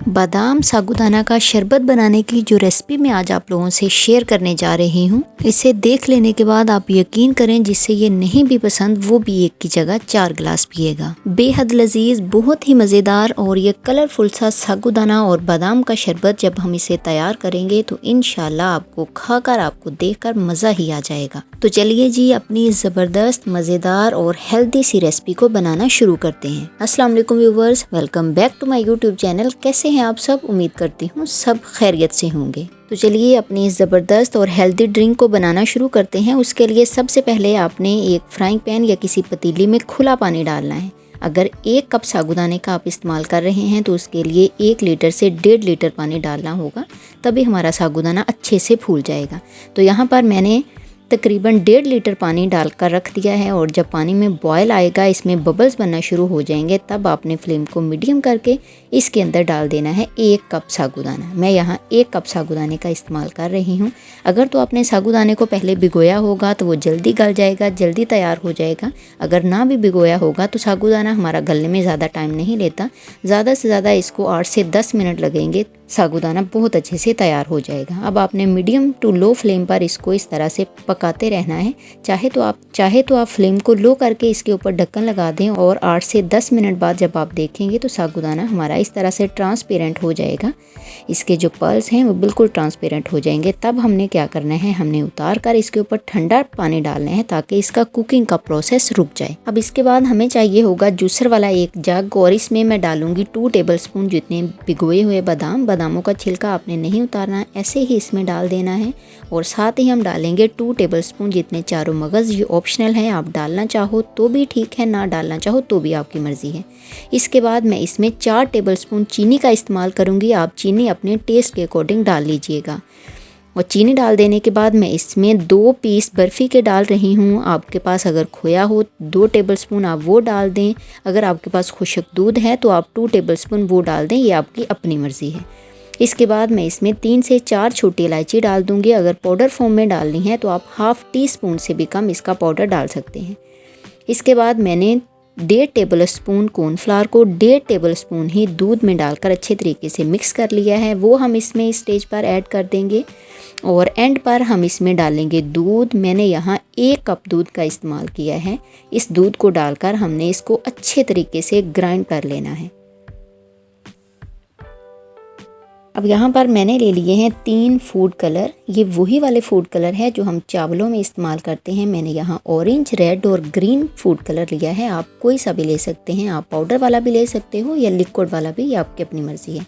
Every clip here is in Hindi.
बादाम साबूदाना का शरबत बनाने की जो रेसिपी मैं आज आप लोगों से शेयर करने जा रही हूँ, इसे देख लेने के बाद आप यकीन करें जिससे ये नहीं भी पसंद वो भी एक की जगह 4 गिलास पिएगा। बेहद लजीज, बहुत ही मज़ेदार और ये कलरफुल सा साबूदाना और बादाम का शरबत जब हम इसे तैयार करेंगे तो इंशाल्लाह आपको खाकर, आपको देखकर मज़ा ही आ जाएगा। तो चलिए जी, अपनी ज़बरदस्त मज़ेदार और हेल्दी सी रेसिपी को बनाना शुरू करते हैं। अस्सलाम वालेकुम viewers, welcome back to my YouTube channel. कैसे हैं आप सब? उम्मीद करती हूँ सब खैरियत से होंगे। तो चलिए अपनी ज़बरदस्त और हेल्दी ड्रिंक को बनाना शुरू करते हैं। उसके लिए सबसे पहले आपने एक फ्राइंग पैन या किसी पतीली में खुला पानी डालना है। अगर 1 कप साबूदाने का आप इस्तेमाल कर रहे हैं तो उसके लिए 1 लीटर से 1.5 लीटर पानी डालना होगा, तभी हमारा साबूदाना अच्छे से फूल जाएगा। तो यहाँ पर मैंने तकरीबन 1.5 लीटर पानी डालकर रख दिया है और जब पानी में बॉयल आएगा, इसमें बबल्स बनना शुरू हो जाएंगे, तब आपने फ्लेम को मीडियम करके इसके अंदर डाल देना है 1 कप साबूदाना। मैं यहाँ 1 कप साबूदाने का इस्तेमाल कर रही हूँ। अगर तो आपने साबूदाने को पहले भिगोया होगा तो वो जल्दी गल जाएगा, जल्दी तैयार हो जाएगा। अगर ना भी भिगोया होगा तो साबूदाना हमारा गलने में ज़्यादा टाइम नहीं लेता, ज़्यादा से ज़्यादा इसको 8 से 10 मिनट लगेंगे, साबूदाना बहुत अच्छे से तैयार हो जाएगा। अब आपने मीडियम टू लो फ्लेम पर इसको इस तरह से पकाते रहना है। चाहे तो आप फ्लेम को लो करके इसके ऊपर ढक्कन लगा दें और 8 से 10 मिनट बाद जब आप देखेंगे तो साबूदाना हमारा इस तरह से ट्रांसपेरेंट हो जाएगा। इसके जो पल्स हैं वो बिल्कुल ट्रांसपेरेंट हो जाएंगे। तब हमने क्या करना है, हमने उतार कर इसके ऊपर ठंडा पानी डालना है ताकि इसका कुकिंग का प्रोसेस रुक जाए। अब इसके बाद हमें चाहिए होगा जूसर वाला एक जग और इसमें मैं डालूंगी 2 टेबलस्पून जितने भिगोए हुए बादामों का छिलका आपने नहीं उतारना, ऐसे ही इसमें डाल देना है। और साथ ही हम डालेंगे 2 टेबलस्पून जितने चारों मगज़। ये ऑप्शनल है, आप डालना चाहो तो भी ठीक है, ना डालना चाहो तो भी आपकी मर्ज़ी है। इसके बाद मैं इसमें 4 टेबलस्पून चीनी का इस्तेमाल करूँगी। आप चीनी अपने टेस्ट के अकॉर्डिंग डाल लीजिएगा। और चीनी डाल देने के बाद मैं इसमें 2 पीस बर्फ़ी के डाल रही हूँ। आपके पास अगर खोया हो 2 टेबलस्पून आप वो डाल दें। अगर आपके पास खुश्क दूध है तो आप 2 टेबलस्पून वो डाल दें, ये आपकी अपनी मर्ज़ी है। इसके बाद मैं इसमें 3 से 4 छोटी इलायची डाल दूंगी। अगर पाउडर फॉर्म में डालनी है तो आप ½ टीस्पून से भी कम इसका पाउडर डाल सकते हैं। इसके बाद मैंने 1.5 टेबलस्पून कॉर्नफ्लावर को 1.5 टेबलस्पून ही दूध में डालकर अच्छे तरीके से मिक्स कर लिया है, वो हम इसमें इस स्टेज पर ऐड कर देंगे। और एंड पर हम इसमें डालेंगे दूध। मैंने यहाँ 1 कप दूध का इस्तेमाल किया है। इस दूध को डालकर हमने इसको अच्छे तरीके से ग्राइंड कर लेना है। अब यहाँ पर मैंने ले लिए हैं 3 फूड कलर। ये वही वाले फूड कलर है जो हम चावलों में इस्तेमाल करते हैं। मैंने यहाँ ऑरेंज, रेड और ग्रीन फूड कलर लिया है। आप कोई सा भी ले सकते हैं, आप पाउडर वाला भी ले सकते हो या लिक्विड वाला भी, ये आपकी अपनी मर्ज़ी है।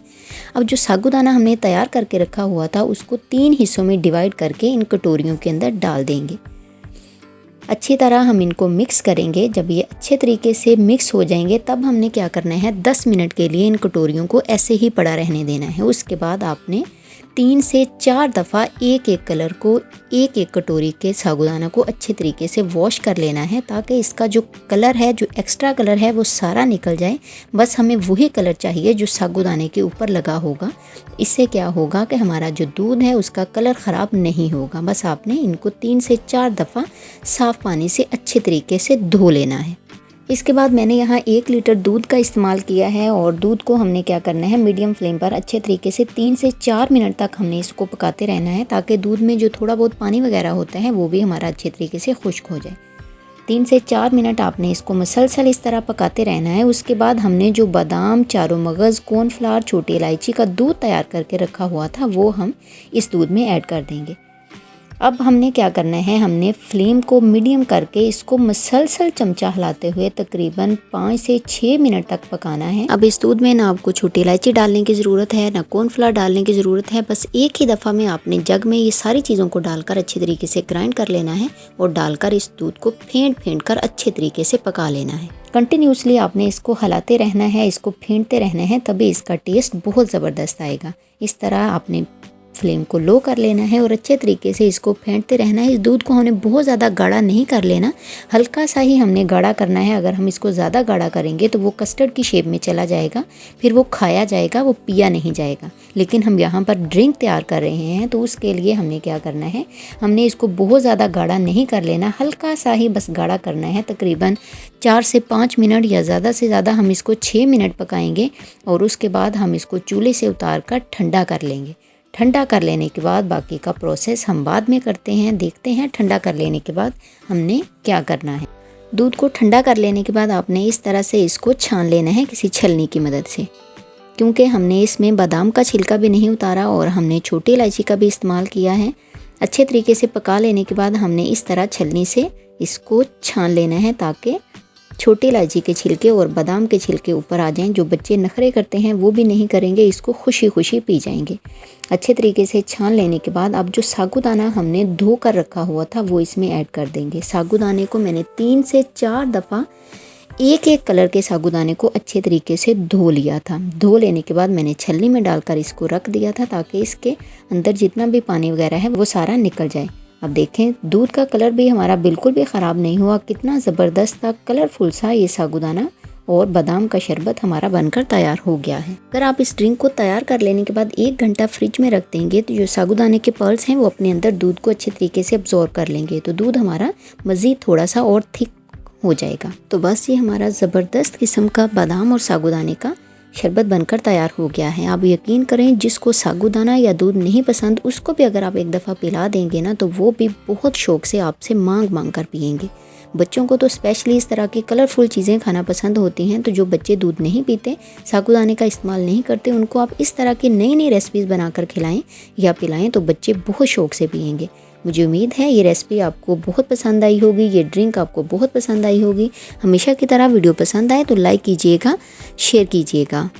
अब जो साबूदाना हमने तैयार करके रखा हुआ था उसको 3 हिस्सों में डिवाइड करके इन कटोरियों के अंदर डाल देंगे। अच्छी तरह हम इनको मिक्स करेंगे। जब ये अच्छे तरीके से मिक्स हो जाएंगे तब हमने क्या करना है, 10 मिनट के लिए इन कटोरियों को ऐसे ही पड़ा रहने देना है। उसके बाद आपने 3 से 4 दफ़ा एक कलर को एक कटोरी के साबूदाना को अच्छे तरीके से वॉश कर लेना है ताकि इसका जो कलर है, जो एक्स्ट्रा कलर है वो सारा निकल जाए। बस हमें वही कलर चाहिए जो साबूदाने के ऊपर लगा होगा। इससे क्या होगा कि हमारा जो दूध है उसका कलर ख़राब नहीं होगा। बस आपने इनको 3 से 4 दफ़ा साफ़ पानी से अच्छे तरीके से धो लेना है। इसके बाद मैंने यहाँ 1 लीटर दूध का इस्तेमाल किया है और दूध को हमने क्या करना है, मीडियम फ्लेम पर अच्छे तरीके से 3 से 4 मिनट तक हमने इसको पकाते रहना है ताकि दूध में जो थोड़ा बहुत पानी वगैरह होता है वो भी हमारा अच्छे तरीके से खुश्क हो जाए। 3 से 4 मिनट आपने इसको मसलसल इस तरह पकाते रहना है। उसके बाद हमने जो बादाम, चारों मगज़, कॉर्नफ्लावर, छोटी इलायची का दूध तैयार करके रखा हुआ था वो हम इस दूध में ऐड कर देंगे। अब हमने क्या करना है, हमने फ्लेम को मीडियम करके इसको मसलसल चमचा हिलाते हुए तकरीबन 5 से 6 मिनट तक पकाना है। अब इस दूध में ना आपको छोटी इलायची डालने की ज़रूरत है, ना कॉर्नफ्लावर डालने की ज़रूरत है। बस एक ही दफ़ा में आपने जग में ये सारी चीज़ों को डालकर अच्छे तरीके से ग्राइंड कर लेना है और डालकर इस दूध को फेंट कर अच्छे तरीके से पका लेना है। कंटिन्यूसली आपने इसको हिलाते रहना है, इसको फेंटते रहना है, तभी इसका टेस्ट बहुत ज़बरदस्त आएगा। इस तरह आपने फ्लेम को लो कर लेना है और अच्छे तरीके से इसको फेंटते रहना है। इस दूध को हमने बहुत ज़्यादा गाढ़ा नहीं कर लेना, हल्का सा ही हमने गाढ़ा करना है। अगर हम इसको ज़्यादा गाढ़ा करेंगे तो वो कस्टर्ड की शेप में चला जाएगा, फिर वो खाया जाएगा, वो पिया नहीं जाएगा। लेकिन हम यहाँ पर ड्रिंक तैयार कर रहे हैं तो उसके लिए हमने क्या करना है, हमने इसको बहुत ज़्यादा गाढ़ा नहीं कर लेना, हल्का सा ही बस गाढ़ा करना है। तकरीबन 4 से 5 मिनट या ज़्यादा से ज़्यादा हम इसको 6 मिनट पकाएंगे और उसके बाद हम इसको चूल्हे से उतार कर ठंडा कर लेंगे। ठंडा कर लेने के बाद बाकी का प्रोसेस हम बाद में करते हैं। देखते हैं ठंडा कर लेने के बाद हमने क्या करना है। दूध को ठंडा कर लेने के बाद आपने इस तरह से इसको छान लेना है किसी छलनी की मदद से, क्योंकि हमने इसमें बादाम का छिलका भी नहीं उतारा और हमने छोटी इलायची का भी इस्तेमाल किया है। अच्छे तरीके से पका लेने के बाद हमने इस तरह छलनी से इसको छान लेना है ताकि छोटी इलायची के छिलके और बादाम के छिलके ऊपर आ जाएं। जो बच्चे नखरे करते हैं वो भी नहीं करेंगे, इसको खुशी खुशी पी जाएंगे। अच्छे तरीके से छान लेने के बाद अब जो साबूदाना हमने धो कर रखा हुआ था वो इसमें ऐड कर देंगे। साबूदाने को मैंने 3 से 4 दफ़ा एक कलर के साबूदाने को अच्छे तरीके से धो लिया था। धो लेने के बाद मैंने छलनी में डालकर इसको रख दिया था ताकि इसके अंदर जितना भी पानी वगैरह है वो सारा निकल जाए। अब देखें दूध का कलर भी हमारा बिल्कुल भी ख़राब नहीं हुआ, कितना ज़बरदस्त था, कलरफुल सा ये साबूदाना और बादाम का शरबत हमारा बनकर तैयार हो गया है। अगर आप इस ड्रिंक को तैयार कर लेने के बाद 1 घंटा फ्रिज में रख देंगे तो जो साबूदाने के पर्ल्स हैं वो अपने अंदर दूध को अच्छे तरीके से अब्जॉर्ब कर लेंगे, तो दूध हमारा मज़ीद थोड़ा सा और थिक हो जाएगा। तो बस ये हमारा ज़बरदस्त किस्म का बादाम और साबूदाने का शरबत बनकर तैयार हो गया है। आप यकीन करें जिसको साबूदाना या दूध नहीं पसंद उसको भी अगर आप एक दफ़ा पिला देंगे ना तो वो भी बहुत शौक़ से आपसे मांग कर पियेंगे। बच्चों को तो स्पेशली इस तरह की कलरफुल चीज़ें खाना पसंद होती हैं, तो जो बच्चे दूध नहीं पीते, साबूदाने का इस्तेमाल नहीं करते, उनको आप इस तरह की नई नई रेसिपीज़ बनाकर खिलाएं या पिलाएं तो बच्चे बहुत शौक़ से पियेंगे। मुझे उम्मीद है ये रेसिपी आपको बहुत पसंद आई होगी, ये ड्रिंक आपको बहुत पसंद आई होगी। हमेशा की तरह वीडियो पसंद आए तो लाइक कीजिएगा, शेयर कीजिएगा।